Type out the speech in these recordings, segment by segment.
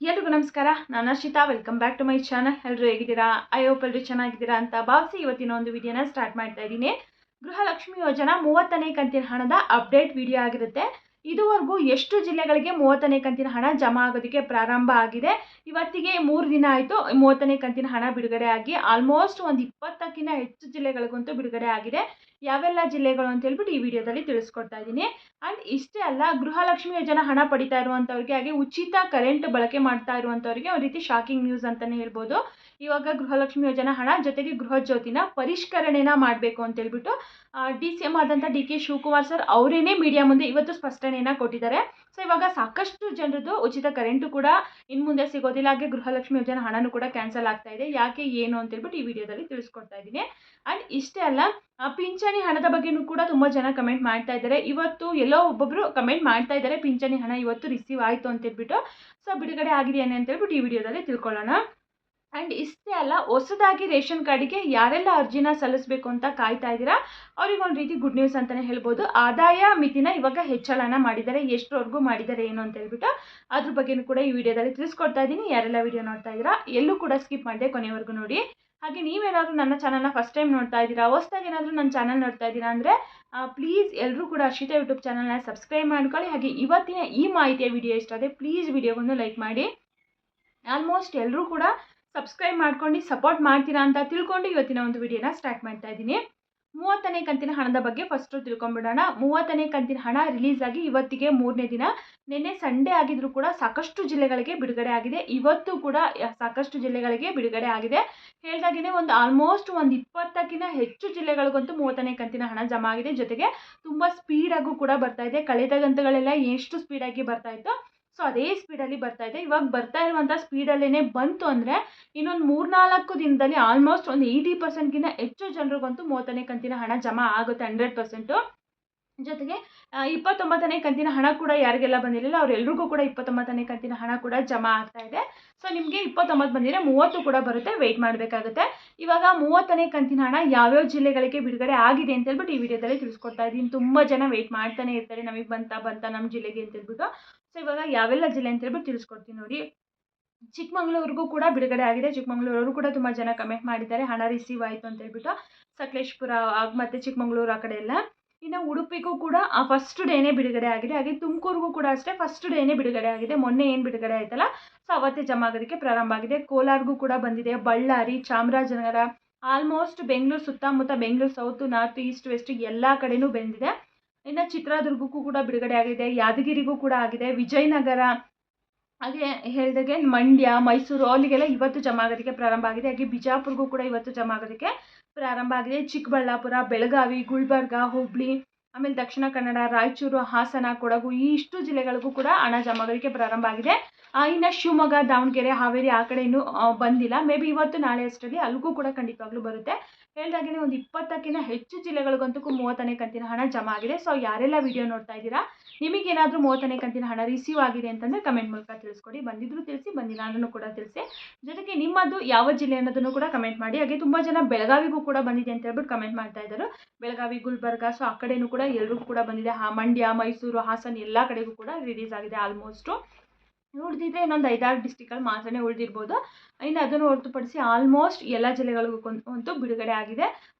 ಎಲ್ರಿಗೂ ನಮಸ್ಕಾರ. ನಾನು Arshita. Welcome back to my channel. ಎಲ್ಲರೂ ಹೇಗಿದ್ದೀರಾ? ಐ ಹೋಪ್ ಎಲ್ಲರೂ ಚೆನ್ನಾಗಿದ್ದೀರಾ ಅಂತ ಭಾವಿಸಿ ಇವತ್ತಿನ ಒಂದು ವಿಡಿಯೋನ ಸ್ಟಾರ್ಟ್ ಮಾಡ್ತಾ ಇದ್ದೀನಿ. ಗೃಹಲಕ್ಷ್ಮಿ ಯೋಜನಾ 30ನೇ ಕಂತಿನ ಹಣದ ಅಪ್ಡೇಟ್ ವಿಡಿಯೋ ಆಗಿರುತ್ತೆ. ಇದುವರೆಗೂ ಎಷ್ಟು ಜಿಲ್ಲೆಗಳಿಗೆ 30ನೇ ಕಂತಿನ ಹಣ ಜಮಾ ಆಗೋದಕ್ಕೆ ಪ್ರಾರಂಭ ಆಗಿದೆ? ಇವತ್ತಿಗೆ 3 ದಿನ ಆಯಿತು 30ನೇ ಕಂತಿನ ಹಣ ಬಿಡುಗಡೆ ಆಗಿ. ಆಲ್ಮೋಸ್ಟ್ ಒಂದು 20ಕ್ಕಿಂತ ಹೆಚ್ಚು ಜಿಲ್ಲೆಗಳಿಗಂತೂ ಬಿಡುಗಡೆ ಆಗಿದೆ. ಯಾವೆಲ್ಲ ಜಿಲ್ಲೆಗಳು ಅಂತ ಹೇಳ್ಬಿಟ್ಟು ಈ ವಿಡಿಯೋದಲ್ಲಿ ತಿಳಿಸ್ಕೊಡ್ತಾ ಇದ್ದೀನಿ. ಆ್ಯಂಡ್ ಇಷ್ಟೇ ಅಲ್ಲ, ಗೃಹಲಕ್ಷ್ಮಿ ಯೋಜನಾ ಹಣ ಪಡಿತಾ ಇರುವಂಥವ್ರಿಗೆ, ಹಾಗೆ ಉಚಿತ ಕರೆಂಟ್ ಬಳಕೆ ಮಾಡ್ತಾ ಇರುವಂಥವ್ರಿಗೆ ಒಂದು ರೀತಿ ಶಾಕಿಂಗ್ ನ್ಯೂಸ್ ಅಂತಲೇ ಹೇಳ್ಬೋದು. ಇವಾಗ ಗೃಹಲಕ್ಷ್ಮಿ ಯೋಜನಾ ಹಣ ಜೊತೆಗೆ ಗೃಹ ಜ್ಯೋತಿನ ಪರಿಷ್ಕರಣೆನ ಮಾಡಬೇಕು ಅಂತ ಹೇಳ್ಬಿಟ್ಟು DCM ಆದಂಥ DK ಶಿವಕುಮಾರ್ ಸರ್ ಅವರೇನೇ ಮೀಡಿಯಾ ಮುಂದೆ ಇವತ್ತು ಸ್ಪಷ್ಟನೆಯನ್ನು ಕೊಟ್ಟಿದ್ದಾರೆ. ಸೊ ಇವಾಗ ಸಾಕಷ್ಟು ಜನರದ್ದು ಉಚಿತ ಕರೆಂಟು ಕೂಡ ಇನ್ನು ಮುಂದೆ ಸಿಗೋದಿಲ್ಲ, ಹಾಗೆ ಗೃಹಲಕ್ಷ್ಮಿ ಯೋಜನಾ ಹಣನೂ ಕೂಡ ಕ್ಯಾನ್ಸಲ್ ಆಗ್ತಾ ಇದೆ. ಯಾಕೆ ಏನು ಅಂತ ಹೇಳ್ಬಿಟ್ಟು ಈ ವಿಡಿಯೋದಲ್ಲಿ ತಿಳಿಸ್ಕೊಡ್ತಾ ಇದ್ದೀನಿ. ಆ್ಯಂಡ್ ಇಷ್ಟೇ ಅಲ್ಲ, ಪಿಂಚಣಿ ಹಣದ ಬಗ್ಗೆನೂ ಕೂಡ ತುಂಬ ಜನ ಕಮೆಂಟ್ ಮಾಡ್ತಾ ಇದ್ದಾರೆ. ಇವತ್ತು ಎಲ್ಲೋ ಒಬ್ಬೊಬ್ಬರು ಕಮೆಂಟ್ ಮಾಡ್ತಾ ಇದ್ದಾರೆ ಪಿಂಚಣಿ ಹಣ ಇವತ್ತು ರಿಸೀವ್ ಆಯಿತು ಅಂತ ಹೇಳ್ಬಿಟ್ಟು. ಸೊ ಬಿಡುಗಡೆ ಆಗಿದೆಯೇನೆ ಅಂತ ಹೇಳ್ಬಿಟ್ಟು ಈ ವಿಡಿಯೋದಲ್ಲಿ ತಿಳ್ಕೊಳ್ಳೋಣ. ಆ್ಯಂಡ್ ಇಷ್ಟೇ ಅಲ್ಲ, ಹೊಸದಾಗಿ ರೇಷನ್ ಕಾರ್ಡಿಗೆ ಯಾರೆಲ್ಲ ಅರ್ಜಿನ ಸಲ್ಲಿಸಬೇಕು ಅಂತ ಕಾಯ್ತಾ ಇದ್ದೀರಾ ಅವ್ರಿಗೆ ಒಂದು ರೀತಿ ಗುಡ್ ನ್ಯೂಸ್ ಅಂತಲೇ ಹೇಳ್ಬೋದು. ಆದಾಯ ಮಿತಿನ ಇವಾಗ ಹೆಚ್ಚಳನ ಮಾಡಿದ್ದಾರೆ. ಎಷ್ಟರವರೆಗೂ ಮಾಡಿದ್ದಾರೆ ಏನು ಅಂತ ಹೇಳ್ಬಿಟ್ಟು ಅದ್ರ ಬಗ್ಗೆನೂ ಕೂಡ ಈ ವಿಡಿಯೋದಲ್ಲಿ ತಿಳಿಸ್ಕೊಡ್ತಾ ಇದ್ದೀನಿ. ಯಾರೆಲ್ಲ ವಿಡಿಯೋ ನೋಡ್ತಾ ಇದ್ದೀರಾ ಎಲ್ಲೂ ಕೂಡ ಸ್ಕಿಪ್ ಮಾಡಿದೆ ಕೊನೆವರೆಗೂ ನೋಡಿ. ಹಾಗೆ ನೀವೇನಾದರೂ ನನ್ನ ಚಾನಲ್ನ ಫಸ್ಟ್ ಟೈಮ್ ನೋಡ್ತಾ ಇದ್ದೀರಾ, ಹೊಸದಾಗಿ ಏನಾದರೂ ನನ್ನ ಚಾನಲ್ ನೋಡ್ತಾ ಇದ್ದೀರಾ ಅಂದರೆ ಪ್ಲೀಸ್ ಎಲ್ಲರೂ ಕೂಡ ಅರ್ಷಿತಾ ಯೂಟ್ಯೂಬ್ ಚಾನಲ್ನ ಸಬ್ಸ್ಕ್ರೈಬ್ ಮಾಡ್ಕೊಳ್ಳಿ. ಹಾಗೆ ಇವತ್ತಿನ ಈ ಮಾಹಿತಿಯ ವಿಡಿಯೋ ಇಷ್ಟ ಆದರೆ ಪ್ಲೀಸ್ ವಿಡಿಯೋಗೊಂದು ಲೈಕ್ ಮಾಡಿ. ಆಲ್ಮೋಸ್ಟ್ ಎಲ್ಲರೂ ಕೂಡ ಸಬ್ಸ್ಕ್ರೈಬ್ ಮಾಡ್ಕೊಂಡು ಸಪೋರ್ಟ್ ಮಾಡ್ತೀರಾ ಅಂತ ತಿಳ್ಕೊಂಡು ಇವತ್ತಿನ ಒಂದು ವಿಡಿಯೋನ ಸ್ಟಾರ್ಟ್ ಮಾಡ್ತಾ ಇದ್ದೀನಿ. 30ನೇ ಕಂತಿನ ಹಣದ ಬಗ್ಗೆ ಫಸ್ಟು ತಿಳ್ಕೊಂಬಿಡೋಣ. 30ನೇ ಕಂತಿನ ಹಣ ರಿಲೀಸ್ ಆಗಿ ಇವತ್ತಿಗೆ 3ನೇ ದಿನ. ನಿನ್ನೆ ಸಂಡೇ ಆಗಿದ್ರೂ ಕೂಡ ಸಾಕಷ್ಟು ಜಿಲ್ಲೆಗಳಿಗೆ ಬಿಡುಗಡೆ ಆಗಿದೆ. ಇವತ್ತು ಕೂಡ ಸಾಕಷ್ಟು ಜಿಲ್ಲೆಗಳಿಗೆ ಬಿಡುಗಡೆ ಆಗಿದೆ. ಹೇಳ್ದಾಗೇ ಒಂದು ಆಲ್ಮೋಸ್ಟ್ ಒಂದು 20ಕ್ಕಿಂತ ಹೆಚ್ಚು ಜಿಲ್ಲೆಗಳಿಗಂತೂ 30ನೇ ಕಂತಿನ ಹಣ ಜಮಾ ಆಗಿದೆ. ಜೊತೆಗೆ ತುಂಬ ಸ್ಪೀಡಾಗೂ ಕೂಡ ಬರ್ತಾ ಇದೆ. ಕಳೆದ ಕಂತುಗಳೆಲ್ಲ ಎಷ್ಟು ಸ್ಪೀಡಾಗಿ ಬರ್ತಾ ಇತ್ತು, ಸೊ ಅದೇ ಸ್ಪೀಡಲ್ಲಿ ಬರ್ತಾ ಇದೆ. ಇವಾಗ ಬರ್ತಾ ಇರುವಂಥ ಸ್ಪೀಡಲ್ಲೇ ಬಂತು ಅಂದರೆ ಇನ್ನೊಂದು 3-4 ದಿನದಲ್ಲಿ ಆಲ್ಮೋಸ್ಟ್ ಒಂದು 80%ಗಿಂತ ಹೆಚ್ಚು ಜನರಿಗಂತೂ 30ನೇ ಕಂತಿನ ಹಣ ಜಮಾ ಆಗುತ್ತೆ, 100%. ಜೊತೆಗೆ 29ನೇ ಕಂತಿನ ಹಣ ಕೂಡ ಯಾರಿಗೆಲ್ಲ ಬಂದಿರಲಿಲ್ಲ ಅವರೆಲ್ಲರಿಗೂ ಕೂಡ 29ನೇ ಕಂತಿನ ಹಣ ಕೂಡ ಜಮಾ ಆಗ್ತಾ ಇದೆ. ಸೊ ನಿಮಗೆ 29 ಬಂದಿದ್ರೆ 30 ಕೂಡ ಬರುತ್ತೆ, ವೆಯ್ಟ್ ಮಾಡಬೇಕಾಗುತ್ತೆ. ಇವಾಗ 30ನೇ ಕಂತಿನ ಹಣ ಯಾವ್ಯಾವ ಜಿಲ್ಲೆಗಳಿಗೆ ಬಿಡುಗಡೆ ಆಗಿದೆ ಅಂತ ಹೇಳ್ಬಿಟ್ಟು ಈ ವಿಡಿಯೋದಲ್ಲಿ ತಿಳಿಸ್ಕೊಡ್ತಾ ಇದ್ದೀನಿ. ತುಂಬ ಜನ ವೆಯ್ಟ್ ಮಾಡ್ತಾನೆ ಇರ್ತಾರೆ, ನಮಗೆ ಬಂತ ನಮ್ಮ ಜಿಲ್ಲೆಗೆ ಅಂತ ಹೇಳ್ಬಿಟ್ಟು. ಸೊ ಇವಾಗ ಯಾವೆಲ್ಲ ಜಿಲ್ಲೆ ಅಂತ ಹೇಳ್ಬಿಟ್ಟು ತಿಳಿಸ್ಕೊಡ್ತೀನಿ ನೋಡಿ. ಚಿಕ್ಕಮಗಳೂರಿಗೂ ಕೂಡ ಬಿಡುಗಡೆ ಆಗಿದೆ. ಚಿಕ್ಕಮಗಳೂರವರು ಕೂಡ ತುಂಬ ಜನ ಕಮೆಂಟ್ ಮಾಡಿದ್ದಾರೆ ಹಣ ರಿಸೀವ್ ಆಯಿತು ಅಂತ ಹೇಳ್ಬಿಟ್ಟು. ಸಕಲೇಶ್ಪುರ ಮತ್ತು ಚಿಕ್ಕಮಗಳೂರು ಆ ಕಡೆ ಎಲ್ಲ. ಇನ್ನು ಉಡುಪಿಗೂ ಕೂಡ ಫಸ್ಟ್ ಡೇನೇ ಬಿಡುಗಡೆ ಆಗಿದೆ. ಹಾಗೆ ತುಮಕೂರಿಗೂ ಕೂಡ ಅಷ್ಟೇ ಫಸ್ಟ್ ಡೇನೇ ಬಿಡುಗಡೆ ಆಗಿದೆ. ಮೊನ್ನೆ ಏನು ಬಿಡುಗಡೆ ಆಯ್ತಲ್ಲ, ಸೊ ಅವತ್ತೇ ಜಮಾ ಆಗೋದಕ್ಕೆ ಪ್ರಾರಂಭ ಆಗಿದೆ. ಕೋಲಾರ್ಗೂ ಕೂಡ ಬಂದಿದೆ. ಬಳ್ಳಾರಿ, ಚಾಮರಾಜನಗರ, ಆಲ್ಮೋಸ್ಟ್ ಬೆಂಗಳೂರು ಸುತ್ತಮುತ್ತ, Bengaluru south, north, east, west ಎಲ್ಲ ಕಡೆನೂ ಬಂದಿದೆ. ಇನ್ನು ಚಿತ್ರದುರ್ಗಕ್ಕೂ ಕೂಡ ಬಿಡುಗಡೆ ಆಗಿದೆ. ಯಾದಗಿರಿಗೂ ಕೂಡ ಆಗಿದೆ. ವಿಜಯನಗರ, ಹಾಗೆ ಹೇಳಿದಾಗೆ ಮಂಡ್ಯ, ಮೈಸೂರು ಅಲ್ಲಿಗೆಲ್ಲ ಇವತ್ತು ಜಮಾ ಆಗೋದಕ್ಕೆ ಪ್ರಾರಂಭ ಆಗಿದೆ. ಹಾಗೆ ಬಿಜಾಪುರಗೂ ಕೂಡ ಇವತ್ತು ಜಮಾ ಆಗೋದಕ್ಕೆ ಪ್ರಾರಂಭ ಆಗಿದೆ. ಚಿಕ್ಕಬಳ್ಳಾಪುರ, ಬೆಳಗಾವಿ, ಗುಲ್ಬರ್ಗ, ಹುಬ್ಳಿ, ಆಮೇಲೆ ದಕ್ಷಿಣ ಕನ್ನಡ, ರಾಯಚೂರು, ಹಾಸನ, ಕೊಡಗು ಇಷ್ಟು ಜಿಲ್ಲೆಗಳಿಗೂ ಕೂಡ ಹಣ ಜಮಾ ಆಗೋದಕ್ಕೆ ಪ್ರಾರಂಭ ಆಗಿದೆ. ಇನ್ನು ಶಿವಮೊಗ್ಗ, ದಾವಣಗೆರೆ, ಹಾವೇರಿ ಆ ಕಡೆ ಇನ್ನೂ ಬಂದಿಲ್ಲ. ಮೇ ಬಿ ಇವತ್ತು ನಾಳೆ ಅಷ್ಟರಲ್ಲಿ ಅಲ್ಲಿಗೂ ಕೂಡ ಖಂಡಿತವಾಗ್ಲೂ ಬರುತ್ತೆ. ಹೇಳ್ದಾಗೇ ಒಂದು 20ಕ್ಕಿಂತ ಹೆಚ್ಚು ಜಿಲ್ಲೆಗಳಿಗಂತೂ 30ನೇ ಕಂತಿನ ಹಣ ಜಮಾ ಆಗಿದೆ. ಸೊ ಯಾರೆಲ್ಲ ವಿಡಿಯೋ ನೋಡ್ತಾ ಇದ್ದೀರಾ, ನಿಮಗೇನಾದರೂ 30ನೇ ಕಂತಿನ ಹಣ ರಿಸೀವ್ ಆಗಿದೆ ಅಂತಂದರೆ ಕಮೆಂಟ್ ಮೂಲಕ ತಿಳಿಸ್ಕೊಡಿ. ಬಂದಿದ್ದರೂ ತಿಳಿಸಿ, ಬಂದಿಲ್ಲ ಅಂದ್ರೂ ಕೂಡ ತಿಳಿಸಿ. ಜೊತೆಗೆ ನಿಮ್ಮದು ಯಾವ ಜಿಲ್ಲೆ ಅನ್ನೋದನ್ನು ಕೂಡ ಕಮೆಂಟ್ ಮಾಡಿ. ಹಾಗೆ ತುಂಬ ಜನ ಬೆಳಗಾವಿಗೂ ಕೂಡ ಬಂದಿದೆ ಅಂತ ಹೇಳ್ಬಿಟ್ಟು ಕಮೆಂಟ್ ಮಾಡ್ತಾ ಇದ್ದಾರೆ. ಬೆಳಗಾವಿ, ಗುಲ್ಬರ್ಗ, ಸೊ ಆ ಕಡೆಯೂ ಕೂಡ ಎಲ್ರಿಗೂ ಕೂಡ ಬಂದಿದೆ. ಮಂಡ್ಯ, ಮೈಸೂರು, ಹಾಸನ ಎಲ್ಲ ಕಡೆಗೂ ಕೂಡ ರಿಲೀಸ್ ಆಗಿದೆ. ಆಲ್ಮೋಸ್ಟು ಉಳಿದಿದ್ರೆ ಇನ್ನೊಂದು 5-6 ಡಿಸ್ಟಿಕಲ್ಲಿ ಮಾತ್ರನೇ ಉಳಿದಿರ್ಬೋದು. ಇನ್ನು ಅದನ್ನು ಹೊರತುಪಡಿಸಿ ಆಲ್ಮೋಸ್ಟ್ ಎಲ್ಲ ಜಿಲ್ಲೆಗಳಿಗೂ ಅಂತೂ ಬಿಡುಗಡೆ ಆಗಿದೆ.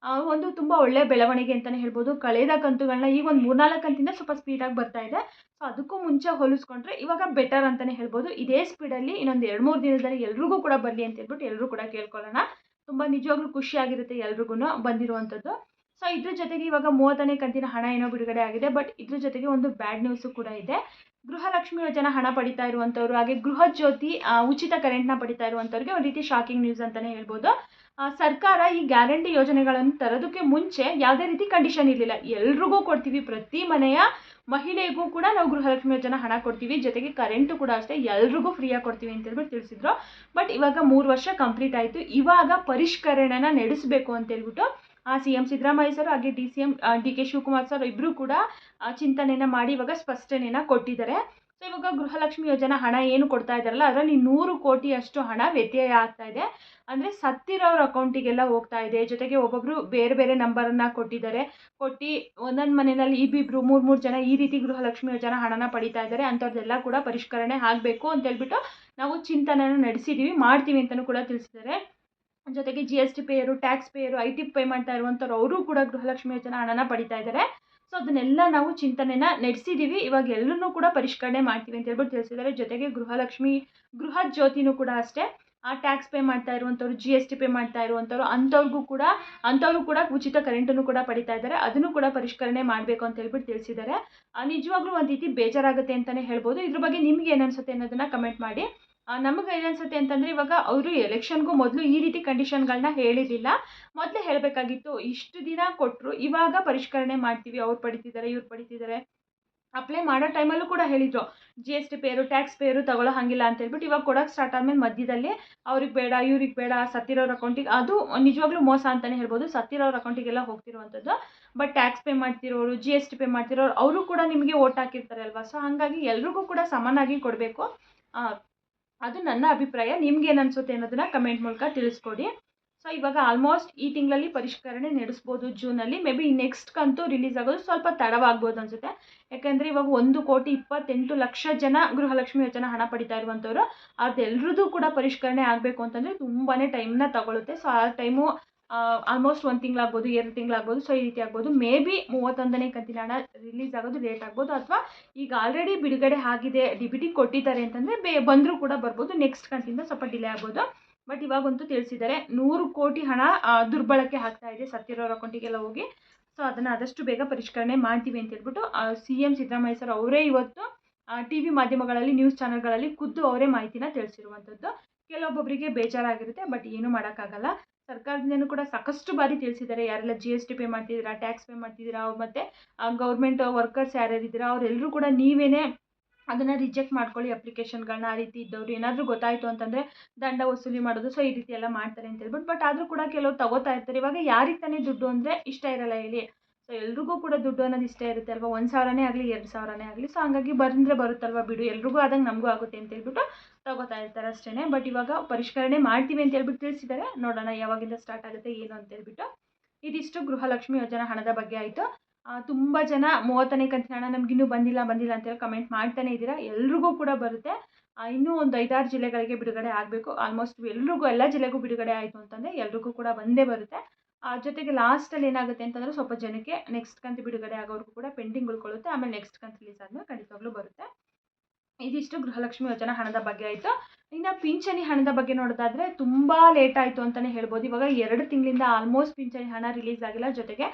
ಒಂದು ತುಂಬ ಒಳ್ಳೆಯ ಬೆಳವಣಿಗೆ ಅಂತಲೇ ಹೇಳ್ಬೋದು. ಕಳೆದ ಕಂತುಗಳನ್ನ ಈಗ ಒಂದು 3-4 ಕಂತಿಂದ ಸ್ವಲ್ಪ ಸ್ಪೀಡಾಗಿ ಬರ್ತಾ ಇದೆ. ಸೊ ಅದಕ್ಕೂ ಮುಂಚೆ ಹೋಲಿಸ್ಕೊಂಡ್ರೆ ಇವಾಗ ಬೆಟರ್ ಅಂತಲೇ ಹೇಳ್ಬೋದು. ಇದೇ ಸ್ಪೀಡಲ್ಲಿ ಇನ್ನೊಂದು 2-3 ದಿನದಲ್ಲಿ ಎಲ್ರಿಗೂ ಕೂಡ ಬರಲಿ ಅಂತ ಹೇಳ್ಬಿಟ್ಟು ಎಲ್ಲರೂ ಕೂಡ ಕೇಳ್ಕೊಳ್ಳೋಣ. ತುಂಬ ನಿಜವಾಗ್ಲೂ ಖುಷಿಯಾಗಿರುತ್ತೆ ಎಲ್ರಿಗೂ ಬಂದಿರುವಂಥದ್ದು. ಸೊ ಇದ್ರ ಜೊತೆಗೆ ಇವಾಗ 30ನೇ ಕಂತಿನ ಹಣ ಏನೋ ಬಿಡುಗಡೆ ಆಗಿದೆ. ಬಟ್ ಇದ್ರ ಜೊತೆಗೆ ಒಂದು ಬ್ಯಾಡ್ ನ್ಯೂಸು ಕೂಡ ಇದೆ. ಗೃಹಲಕ್ಷ್ಮಿ ಯೋಜನಾ ಹಣ ಪಡಿತಾ ಇರುವಂಥವ್ರು, ಹಾಗೆ ಗೃಹ ಜ್ಯೋತಿ ಉಚಿತ ಕರೆಂಟ್ನ ಪಡಿತಾ ಇರುವಂಥವ್ರಿಗೆ ಒಂದು ರೀತಿ ಶಾಕಿಂಗ್ ನ್ಯೂಸ್ ಅಂತಲೇ ಹೇಳ್ಬೋದು. ಸರ್ಕಾರ ಈ ಗ್ಯಾರಂಟಿ ಯೋಜನೆಗಳನ್ನು ತರೋದಕ್ಕೆ ಮುಂಚೆ ಯಾವುದೇ ರೀತಿ ಕಂಡೀಷನ್ ಇರಲಿಲ್ಲ. ಎಲ್ರಿಗೂ ಕೊಡ್ತೀವಿ, ಪ್ರತಿ ಮನೆಯ ಮಹಿಳೆಗೂ ಕೂಡ ನಾವು ಗೃಹಲಕ್ಷ್ಮಿ ಯೋಜನಾ ಹಣ ಕೊಡ್ತೀವಿ, ಜೊತೆಗೆ ಕರೆಂಟು ಕೂಡ ಅಷ್ಟೇ ಎಲ್ರಿಗೂ ಫ್ರೀಯಾಗಿ ಕೊಡ್ತೀವಿ ಅಂತ ಹೇಳ್ಬಿಟ್ಟು ತಿಳಿಸಿದ್ರು. ಬಟ್ ಇವಾಗ 3 ವರ್ಷ ಕಂಪ್ಲೀಟ್ ಆಯಿತು. ಇವಾಗ ಪರಿಷ್ಕರಣೆನ ನಡೆಸಬೇಕು ಅಂತ ಹೇಳ್ಬಿಟ್ಟು CM ಸಿದ್ದರಾಮಯ್ಯ ಸರ್ ಹಾಗೆ DCM DK ಶಿವಕುಮಾರ್ ಸರ್ ಇಬ್ಬರು ಕೂಡ ಚಿಂತನೆಯನ್ನು ಮಾಡಿ ಇವಾಗ ಸ್ಪಷ್ಟನೆಯನ್ನು ಕೊಟ್ಟಿದ್ದಾರೆ. ಸೊ ಇವಾಗ ಗೃಹಲಕ್ಷ್ಮಿ ಯೋಜನಾ ಹಣ ಏನು ಕೊಡ್ತಾ ಇದ್ದಾರಲ್ಲ ಅದರಲ್ಲಿ 100 ಕೋಟಿಯಷ್ಟು ಹಣ ವ್ಯತ್ಯಯ ಆಗ್ತಾ ಇದೆ. ಅಂದರೆ ಸತ್ತಿರೋರ ಅಕೌಂಟಿಗೆಲ್ಲ ಹೋಗ್ತಾ ಇದೆ. ಜೊತೆಗೆ ಒಬ್ಬೊಬ್ಬರು ಬೇರೆ ಬೇರೆ ನಂಬರನ್ನು ಕೊಟ್ಟು ಒಂದೊಂದು ಮನೆಯಲ್ಲಿ ಇಬ್ಬಿಬ್ರು 3 ಜನ ಈ ರೀತಿ ಗೃಹಲಕ್ಷ್ಮಿ ಯೋಜನಾ ಹಣನ ಪಡಿತಾ ಇದ್ದಾರೆ. ಅಂಥವ್ರದ್ದೆಲ್ಲ ಕೂಡ ಪರಿಷ್ಕರಣೆ ಆಗಬೇಕು ಅಂತ ಹೇಳ್ಬಿಟ್ಟು ನಾವು ಚಿಂತನೆನ ನಡೆಸಿದ್ದೀವಿ, ಮಾಡ್ತೀವಿ ಅಂತಲೂ ಕೂಡ ತಿಳಿಸಿದ್ದಾರೆ. ಜೊತೆಗೆ GST payer, tax payer, IT pay ಮಾಡ್ತಾ ಇರುವಂಥವ್ರು ಅವರು ಕೂಡ ಗೃಹಲಕ್ಷ್ಮಿ ಯೋಜನಾ ಹಣನ ಪಡಿತಾ ಇದ್ದಾರೆ. ಸೊ ಅದನ್ನೆಲ್ಲ ನಾವು ಚಿಂತನೆನ ನಡೆಸಿದ್ದೀವಿ. ಇವಾಗ ಎಲ್ಲರೂ ಕೂಡ ಪರಿಷ್ಕರಣೆ ಮಾಡ್ತೀವಿ ಅಂತ ಹೇಳ್ಬಿಟ್ಟು ತಿಳಿಸಿದ್ದಾರೆ. ಜೊತೆಗೆ ಗೃಹ ಜ್ಯೋತಿನೂ ಕೂಡ ಅಷ್ಟೇ, ಆ ಟ್ಯಾಕ್ಸ್ ಪೇ ಮಾಡ್ತಾ ಇರುವಂಥವ್ರು, GST ಪೇ ಮಾಡ್ತಾ ಇರುವಂಥವ್ರು ಅಂಥವ್ರು ಕೂಡ ಉಚಿತ ಕರೆಂಟನ್ನು ಕೂಡ ಪಡಿತಾ ಇದ್ದಾರೆ. ಅದನ್ನು ಕೂಡ ಪರಿಷ್ಕರಣೆ ಮಾಡಬೇಕು ಅಂತ ಹೇಳ್ಬಿಟ್ಟು ತಿಳಿಸಿದ್ದಾರೆ. ನಿಜವಾಗ್ಲೂ ಒಂದು ರೀತಿ ಬೇಜಾರಾಗುತ್ತೆ ಅಂತಲೇ ಹೇಳ್ಬೋದು. ಇದ್ರ ಬಗ್ಗೆ ನಿಮ್ಗೆ ಏನು ಅನಿಸುತ್ತೆ ಅನ್ನೋದನ್ನು ಕಮೆಂಟ್ ಮಾಡಿ. ನಮಗೆ ಏನನ್ಸುತ್ತೆ ಅಂತಂದರೆ ಇವಾಗ ಅವರು ಎಲೆಕ್ಷನ್ಗೂ ಮೊದಲು ಈ ರೀತಿ ಕಂಡೀಷನ್ಗಳನ್ನ ಹೇಳಿರಲಿಲ್ಲ. ಮೊದಲೇ ಹೇಳಬೇಕಾಗಿತ್ತು. ಇಷ್ಟು ದಿನ ಕೊಟ್ಟರು, ಇವಾಗ ಪರಿಷ್ಕರಣೆ ಮಾಡ್ತೀವಿ, ಅವ್ರು ಪಡಿತಿದ್ದಾರೆ, ಇವ್ರು ಪಡಿತಿದ್ದಾರೆ. ಅಪ್ಲೈ ಮಾಡೋ ಟೈಮಲ್ಲೂ ಕೂಡ ಹೇಳಿದರು GST ಪೇಯರು, ಟ್ಯಾಕ್ಸ್ ಪೇಯರು ತಗೊಳ್ಳೋ ಹಾಗಿಲ್ಲ ಅಂತ ಹೇಳ್ಬಿಟ್ಟು. ಇವಾಗ ಕೊಡೋಕ್ಕೆ ಸ್ಟಾರ್ಟ್ ಆದಮೇಲೆ ಮಧ್ಯದಲ್ಲಿ ಅವ್ರಿಗೆ ಬೇಡ, ಇವ್ರಿಗೆ ಬೇಡ, ಸತ್ತಿರೋರ ಅಕೌಂಟಿಗೆ, ಅದು ನಿಜವಾಗ್ಲೂ ಮೋಸ ಅಂತಲೇ ಹೇಳ್ಬೋದು. ಸತ್ತಿರೋರ ಅಕೌಂಟಿಗೆಲ್ಲ ಹೋಗ್ತಿರುವಂಥದ್ದು. ಬಟ್ ಟ್ಯಾಕ್ಸ್ ಪೇ ಮಾಡ್ತಿರೋರು, GST ಪೇ ಮಾಡ್ತಿರೋರು ಅವರು ಕೂಡ ನಿಮಗೆ ಓಟ್ ಹಾಕಿರ್ತಾರೆ ಅಲ್ವಾ. ಸೊ ಹಾಗಾಗಿ ಎಲ್ರಿಗೂ ಕೂಡ ಸಮನಾಗಿ ಕೊಡಬೇಕು. ಅದು ನನ್ನ ಅಭಿಪ್ರಾಯ. ನಿಮ್ಗೇನು ಅನಿಸುತ್ತೆ ಅನ್ನೋದನ್ನು ಕಮೆಂಟ್ ಮೂಲಕ ತಿಳಿಸ್ಕೊಡಿ. ಸೊ ಇವಾಗ ಆಲ್ಮೋಸ್ಟ್ ಈ ತಿಂಗಳಲ್ಲಿ ಪರಿಷ್ಕರಣೆ ನಡೆಸ್ಬೋದು. ಜೂನಲ್ಲಿ ಮೇ ಬಿ ನೆಕ್ಸ್ಟ್ ಕಂತು ರಿಲೀಸ್ ಆಗೋದು ಸ್ವಲ್ಪ ತಡವಾಗ್ಬೋದು ಅನಿಸುತ್ತೆ. ಯಾಕೆಂದರೆ ಇವಾಗ 1,28,00,000 ಜನ ಗೃಹಲಕ್ಷ್ಮಿ ಯೋಜನಾ ಹಣ ಪಡಿತಾ ಇರುವಂಥವ್ರು. ಅದೆಲ್ಲರದ್ದು ಕೂಡ ಪರಿಷ್ಕರಣೆ ಆಗಬೇಕು ಅಂತಂದರೆ ತುಂಬಾ ಟೈಮ್ನ ತಗೊಳುತ್ತೆ. ಸೊ ಆ ಟೈಮು ಆಲ್ಮೋಸ್ಟ್ 1 ತಿಂಗಳಾಗ್ಬೋದು, 2 ತಿಂಗಳಾಗ್ಬೋದು. ಸೊ ಈ ರೀತಿ ಆಗ್ಬೋದು. ಮೇ ಬಿ 31ನೇ ಕಂತಿನ ಹಣ ರಿಲೀಸ್ ಆಗೋದು ಲೇಟ್ ಆಗ್ಬೋದು, ಅಥವಾ ಈಗ ಆಲ್ರೆಡಿ ಬಿಡುಗಡೆ ಆಗಿದೆ, DBT ಕೊಟ್ಟಿದ್ದಾರೆ ಅಂತಂದರೆ ಬಂದರೂ ಕೂಡ ಬರ್ಬೋದು. ನೆಕ್ಸ್ಟ್ ಕಂತಿಂದ ಸ್ವಲ್ಪ ಡಿಲೇ ಆಗ್ಬೋದು. ಬಟ್ ಇವಾಗಂತೂ ತಿಳಿಸಿದ್ದಾರೆ 100 ಕೋಟಿ ಹಣ ದುರ್ಬಳಕೆ ಆಗ್ತಾ ಇದೆ, ಸತ್ತಿರೋರ ಅಕೌಂಟಿಗೆಲ್ಲ ಹೋಗಿ. ಸೊ ಅದನ್ನು ಆದಷ್ಟು ಬೇಗ ಪರಿಷ್ಕರಣೆ ಮಾಡ್ತೀವಿ ಅಂತ ಹೇಳ್ಬಿಟ್ಟು CM ಸಿದ್ದರಾಮಯ್ಯ ಸರ್ ಅವರೇ ಇವತ್ತು TV ಮಾಧ್ಯಮಗಳಲ್ಲಿ, ನ್ಯೂಸ್ ಚಾನಲ್ಗಳಲ್ಲಿ ಖುದ್ದು ಅವರೇ ಮಾಹಿತಿನ ತಿಳಿಸಿರುವಂಥದ್ದು. ಕೆಲವೊಬ್ಬೊಬ್ಬರಿಗೆ ಬೇಜಾರಾಗಿರುತ್ತೆ, ಬಟ್ ಏನೂ ಮಾಡೋಕ್ಕಾಗಲ್ಲ. ಸರ್ಕಾರದಿಂದನೂ ಕೂಡ ಸಾಕಷ್ಟು ಬಾರಿ ತಿಳಿಸಿದ್ದಾರೆ, ಯಾರೆಲ್ಲ GST ಪೇ ಮಾಡ್ತಿದ್ದೀರಾ, ಟ್ಯಾಕ್ಸ್ ಪೇ ಮಾಡ್ತಿದ್ದೀರಾ, ಮತ್ತು ಗೌರ್ಮೆಂಟ್ ವರ್ಕರ್ಸ್ ಯಾರ್ಯಾರಿದ್ದೀರಾ ಅವರೆಲ್ಲರೂ ಕೂಡ ನೀವೇ ಅದನ್ನು ರಿಜೆಕ್ಟ್ ಮಾಡ್ಕೊಳ್ಳಿ ಅಪ್ಲಿಕೇಶನ್ಗಳನ್ನ. ಆ ರೀತಿ ಇದ್ದವ್ರು ಏನಾದರೂ ಗೊತ್ತಾಯಿತು ಅಂತಂದರೆ ದಂಡ ವಸೂಲಿ ಮಾಡೋದು. ಸೊ ಈ ರೀತಿ ಎಲ್ಲ ಮಾಡ್ತಾರೆ ಅಂತ ಹೇಳ್ಬಿಟ್ಟು. ಬಟ್ ಆದರೂ ಕೂಡ ಕೆಲವರು ತಗೋತಾ ಇರ್ತಾರೆ. ಇವಾಗ ಯಾರಿಗೆ ತಾನೇ ದುಡ್ಡು ಅಂದರೆ ಇಷ್ಟ ಇರಲ್ಲ ಹೇಳಿ. ಸೊ ಎಲ್ರಿಗೂ ಕೂಡ ದುಡ್ಡು ಅನ್ನೋದು ಇಷ್ಟ ಇರುತ್ತೆ ಅಲ್ವಾ. 1,000ನೇ ಆಗಲಿ, 2,000ನೇ ಆಗಲಿ. ಸೊ ಹಂಗಾಗಿ ಬಂದರೆ ಬರುತ್ತಲ್ವ ಬಿಡು, ಎಲ್ರಿಗೂ ಆದಂಗೆ ನಮಗೂ ಆಗುತ್ತೆ ಅಂತ ಹೇಳ್ಬಿಟ್ಟು ತಗೋತಾ ಇರ್ತಾರೆ ಅಷ್ಟೇ. ಬಟ್ ಇವಾಗ ಪರಿಷ್ಕರಣೆ ಮಾಡ್ತೀವಿ ಅಂತ ಹೇಳ್ಬಿಟ್ಟು ತಿಳಿಸಿದ್ದಾರೆ. ನೋಡೋಣ ಯಾವಾಗಿಂದ ಸ್ಟಾರ್ಟ್ ಆಗುತ್ತೆ ಏನು ಅಂತ ಹೇಳ್ಬಿಟ್ಟು. ಇದಿಷ್ಟು ಗೃಹಲಕ್ಷ್ಮಿ ಯೋಜನಾ ಹಣದ ಬಗ್ಗೆ ಆಯಿತು. ತುಂಬ ಜನ 30ನೇ ಕಂತಿನ ಹಣ ನಮಗಿನ್ನೂ ಬಂದಿಲ್ಲ ಅಂತೇಳಿ ಕಮೆಂಟ್ ಮಾಡ್ತಾನೆ ಇದ್ದೀರಾ. ಎಲ್ರಿಗೂ ಕೂಡ ಬರುತ್ತೆ. ಇನ್ನೂ ಒಂದು 5-6 ಜಿಲ್ಲೆಗಳಿಗೆ ಬಿಡುಗಡೆ ಆಗಬೇಕು. ಆಲ್ಮೋಸ್ಟ್ ಎಲ್ಲ ಜಿಲ್ಲೆಗೂ ಬಿಡುಗಡೆ ಆಯಿತು ಅಂತಂದರೆ ಎಲ್ರಿಗೂ ಕೂಡ ಬಂದೇ ಬರುತ್ತೆ. ಜೊತೆಗೆ ಲಾಸ್ಟಲ್ಲಿ ಏನಾಗುತ್ತೆ ಅಂತಂದರೆ ಸ್ವಲ್ಪ ಜನಕ್ಕೆ ನೆಕ್ಸ್ಟ್ ಕಂತು ಬಿಡುಗಡೆ ಆಗೋವರೆಗೂ ಕೂಡ ಪೆಂಡಿಂಗ್ ಉಳ್ಕೊಳ್ಳುತ್ತೆ. ಆಮೇಲೆ ನೆಕ್ಸ್ಟ್ ಕಂತು ರಿಲೀಸ್ ಆದಮೇಲೆ ಖಂಡಿತವಾಗ್ಲೂ ಬರುತ್ತೆ. ಇದಿಷ್ಟು ಗೃಹಲಕ್ಷ್ಮಿ ಯೋಜನಾ ಹಣದ ಬಗ್ಗೆ ಆಯಿತು. ಇನ್ನು ಪಿಂಚಣಿ ಹಣದ ಬಗ್ಗೆ ನೋಡೋದಾದರೆ ತುಂಬ ಲೇಟ್ ಆಯಿತು ಅಂತಲೇ ಹೇಳ್ಬೋದು. ಇವಾಗ 2 ತಿಂಗಳಿಂದ ಆಲ್ಮೋಸ್ಟ್ ಪಿಂಚಣಿ ಹಣ ರಿಲೀಸ್ ಆಗಿಲ್ಲ. ಜೊತೆಗೆ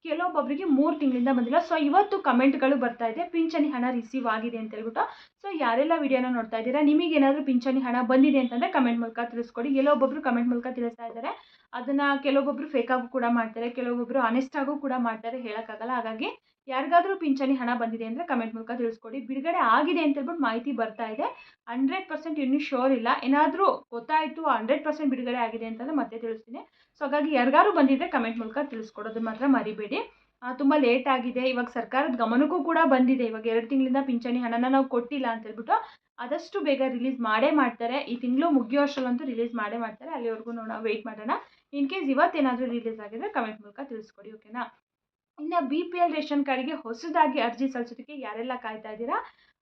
ಕೆಲವೊಬ್ಬೊಬ್ಬರಿಗೆ 3 ತಿಂಗಳಿಂದ ಬಂದಿಲ್ಲ. ಸೊ ಇವತ್ತು ಕಮೆಂಟ್ಗಳು ಬರ್ತಾ ಇದೆ ಪಿಂಚಣಿ ಹಣ ರಿಸೀವ್ ಆಗಿದೆ ಅಂತ ಹೇಳ್ಬಿಟ್ಟು. ಸೊ ಯಾರೆಲ್ಲ ವಿಡಿಯೋನ ನೋಡ್ತಾ ಇದ್ದೀರಾ, ನಿಮಗೇನಾದರೂ ಪಿಂಚಣಿ ಹಣ ಬಂದಿದೆ ಅಂತಂದರೆ ಕಮೆಂಟ್ ಮೂಲಕ ತಿಳಿಸ್ಕೊಡಿ. ಕೆಲವೊಬ್ಬೊಬ್ಬರು ಕಮೆಂಟ್ ಮೂಲಕ ತಿಳಿಸ್ತಾ ಇದ್ದಾರೆ. ಅದನ್ನು ಕೆಲವೊಬ್ಬೊಬ್ಬರು ಫೇಕಾಗೂ ಕೂಡ ಮಾಡ್ತಾರೆ, ಕೆಲವೊಬ್ಬರು ಆನೆಸ್ಟಾಗೂ ಕೂಡ ಮಾಡ್ತಾರೆ, ಹೇಳೋಕ್ಕಾಗಲ್ಲ. ಹಾಗಾಗಿ ಯಾರಿಗಾದರೂ ಪಿಂಚಣಿ ಹಣ ಬಂದಿದೆ ಅಂದರೆ ಕಮೆಂಟ್ ಮೂಲಕ ತಿಳಿಸ್ಕೊಡಿ. ಬಿಡುಗಡೆ ಆಗಿದೆ ಅಂತ ಹೇಳ್ಬಿಟ್ಟು ಮಾಹಿತಿ ಬರ್ತಾ ಇದೆ. 100% ಇನ್ನೂ ಶೋರ್ ಇಲ್ಲ. ಏನಾದರೂ ಗೊತ್ತಾಯಿತು 100% ಬಿಡುಗಡೆ ಆಗಿದೆ ಅಂತಂದರೆ ಮತ್ತೆ ತಿಳಿಸ್ತೀನಿ. ಸೊ ಹಾಗಾಗಿ ಯಾರಿಗಾರು ಬಂದಿದ್ದರೆ ಕಮೆಂಟ್ ಮೂಲಕ ತಿಳಿಸ್ಕೊಡೋದು ಮಾತ್ರ ಮರಿಬೇಡಿ. ತುಂಬ ಲೇಟ್ ಆಗಿದೆ. ಇವಾಗ ಸರ್ಕಾರದ ಗಮನಕ್ಕೂ ಕೂಡ ಬಂದಿದೆ. ಇವಾಗ 2 ತಿಂಗಳಿಂದ ಪಿಂಚಣಿ ಹಣನ ನಾವು ಕೊಟ್ಟಿಲ್ಲ ಅಂತ ಹೇಳ್ಬಿಟ್ಟು. ಆದಷ್ಟು ಬೇಗ ರಿಲೀಸ್ ಮಾಡ್ತಾರೆ. ಈ ತಿಂಗಳು ಮುಗಿಯೋಷ್ಟರಲ್ಲಂತೂ ರಿಲೀಸ್ ಮಾಡ್ತಾರೆ. ಅಲ್ಲಿವರೆಗೂ ವೆಯ್ಟ್ ಮಾಡೋಣ. ಇನ್ ಕೇಸ್ ಇವತ್ತೇನಾದರೂ ರಿಲೀಸ್ ಆಗಿದ್ರೆ ಕಮೆಂಟ್ ಮೂಲಕ ತಿಳಿಸ್ಕೊಡಿ, ಓಕೆನಾ. ಇನ್ನು BPL ರೇಷನ್ ಕಾರ್ಡಿಗೆ ಹೊಸದಾಗಿ ಅರ್ಜಿ ಸಲ್ಲಿಸೋದಕ್ಕೆ ಯಾರೆಲ್ಲ ಕಾಯ್ತಾ ಇದ್ದೀರಾ,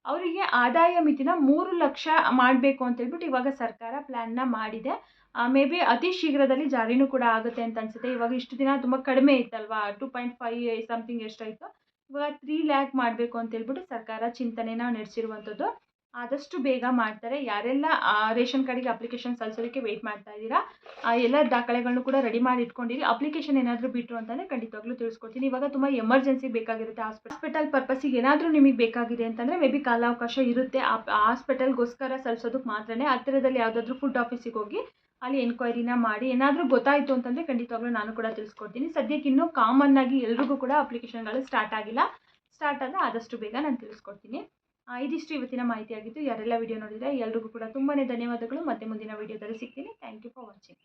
ಅವರಿಗೆ ಆದಾಯ ಮಿತಿನ 3 ಲಕ್ಷ ಮಾಡಬೇಕು ಅಂತ ಹೇಳ್ಬಿಟ್ಟು ಇವಾಗ ಸರ್ಕಾರ ಪ್ಲ್ಯಾನ್ನ ಮಾಡಿದೆ. ಮೇ ಬಿ ಅತಿ ಶೀಘ್ರದಲ್ಲಿ ಜಾರಿನೂ ಕೂಡ ಆಗುತ್ತೆ ಅಂತ ಅನಿಸುತ್ತೆ. ಇವಾಗ ಇಷ್ಟು ದಿನ ತುಂಬ ಕಡಿಮೆ ಇತ್ತಲ್ವಾ, 2.5 ಸಮಥಿಂಗ್ ಎಷ್ಟಾಯಿತು. ಇವಾಗ 3 ಲ್ಯಾಕ್ ಮಾಡಬೇಕು ಅಂತ ಹೇಳ್ಬಿಟ್ಟು ಸರ್ಕಾರ ಚಿಂತನೆನ ನಡೆಸಿರುವಂಥದ್ದು. ಆದಷ್ಟು ಬೇಗ ಮಾಡ್ತಾರೆ. ಯಾರೆಲ್ಲ ರೇಷನ್ ಕಾರ್ಡಿಗೆ ಅಪ್ಲಿಕೇಶನ್ ಸಲ್ಲಿಸೋದಕ್ಕೆ ವೆಯ್ಟ್ ಮಾಡ್ತಾ ಇದ್ದೀರಾ, ಎಲ್ಲ ದಾಖಲೆಗಳನ್ನು ಕೂಡ ರೆಡಿ ಮಾಡಿ ಇಟ್ಕೊಂಡಿರಿ. ಅಪ್ಲಿಕೇಶನ್ ಏನಾದರೂ ಬಿಟ್ಟರು ಅಂತಂದರೆ ಖಂಡಿತವಾಗ್ಲೂ ತಿಳಿಸ್ಕೊಡ್ತೀನಿ. ಇವಾಗ ತುಂಬ ಎಮರ್ಜೆನ್ಸಿ ಬೇಕಾಗಿರುತ್ತೆ. ಹಾಸ್ಪಿಟಲ್ ಪರ್ಪಸ್ಸಿಗೆ ಏನಾದರೂ ನಿಮಗೆ ಬೇಕಾಗಿದೆ ಅಂತಂದರೆ ಮೇ ಬಿ ಕಾಲಾವಕಾಶ ಇರುತ್ತೆ. ಹಾಸ್ಪಿಟಲ್ಗೋಸ್ಕರ ಸಲ್ಲಿಸೋದಕ್ಕೆ ಮಾತ್ರನೇ. ಹತ್ತಿರದಲ್ಲಿ ಯಾವುದಾದ್ರೂ ಫುಡ್ ಆಫೀಸಿಗೆ ಹೋಗಿ ಅಲ್ಲಿ ಎನ್ಕ್ವೈರಿನ ಮಾಡಿ ಏನಾದರೂ ಗೊತ್ತಾಯಿತು ಅಂತಂದರೆ ಖಂಡಿತವಾಗ್ಲೂ ನಾನು ಕೂಡ ತಿಳಿಸ್ಕೊಡ್ತೀನಿ. ಸದ್ಯಕ್ಕೆ ಇನ್ನೂ ಕಾಮನ್ ಆಗಿ ಎಲ್ರಿಗೂ ಕೂಡ ಅಪ್ಲಿಕೇಶನ್ಗಳು ಸ್ಟಾರ್ಟ್ ಆಗಿಲ್ಲ. ಸ್ಟಾರ್ಟ್ ಆದರೆ ಆದಷ್ಟು ಬೇಗ ನಾನು ತಿಳಿಸ್ಕೊಡ್ತೀನಿ. ಇದಿಷ್ಟು ಇವತ್ತಿನ ಮಾಹಿತಿಯಾಗಿತ್ತು. ಯಾರೆಲ್ಲ ವಿಡಿಯೋ ನೋಡಿದರೆ ಎಲ್ರಿಗೂ ಕೂಡ ತುಂಬಾ ಧನ್ಯವಾದಗಳು. ಮತ್ತೆ ಮುಂದಿನ ವಿಡಿಯೋದಲ್ಲಿ ಸಿಗ್ತೀನಿ. Thank you for watching.